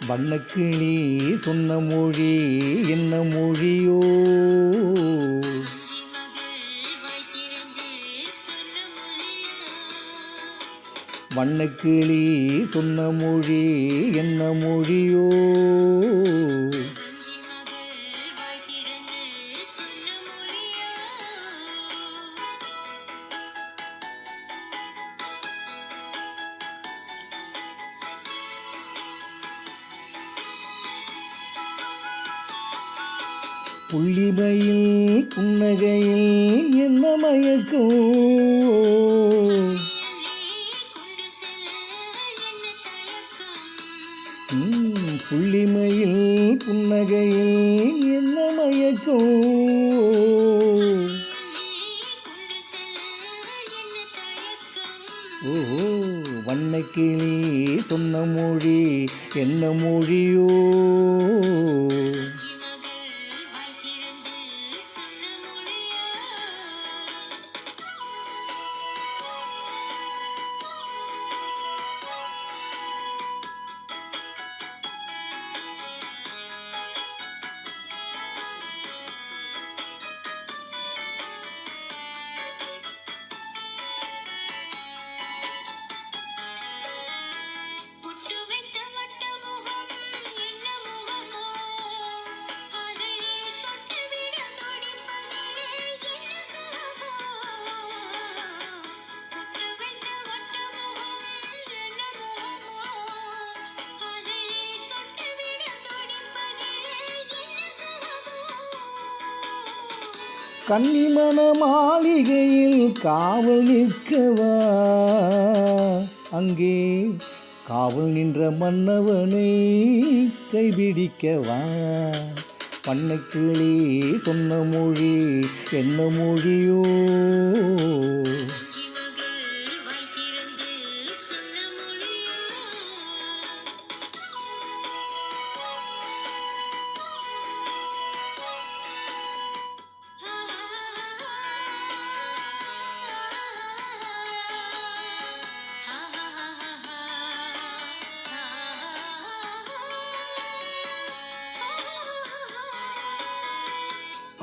வண்ணக்கிளி சொன்ன மொழி என்ன மொழியோ? வண்ணக்கிளி சொன்ன மொழி என்ன மொழியோ? புள்ளிமையில் புன்னகையில் என்ன மயக்கம்? புள்ளிமையில் புன்னகையில் என்ன மயக்கம்? ஓ வண்ணக்கிளி சொன்ன மொழி என்ன மொழியோ? கன்னிமண மாளிகையில் காவல் நிற்கவா? அங்கே காவல் நின்ற மன்னவனை கைபிடிக்கவா? வண்ணக்கிளி சொன்ன மொழி என்ன மொழியோ?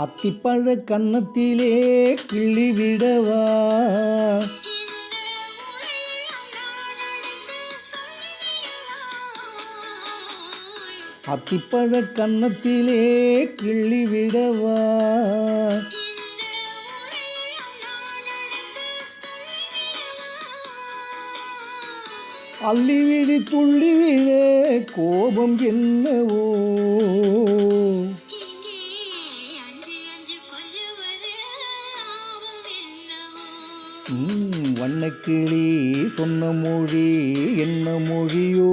அத்திப்பழ கன்னத்திலே கிள்ளி விடவா? அத்திப்பழ கன்னத்திலே கிள்ளி விடவா? அள்ளிவிடு துள்ளிவிட கோபம் என்னவோ? வண்ணக்கிளி சொன்ன மொழி என்ன மொழியோ?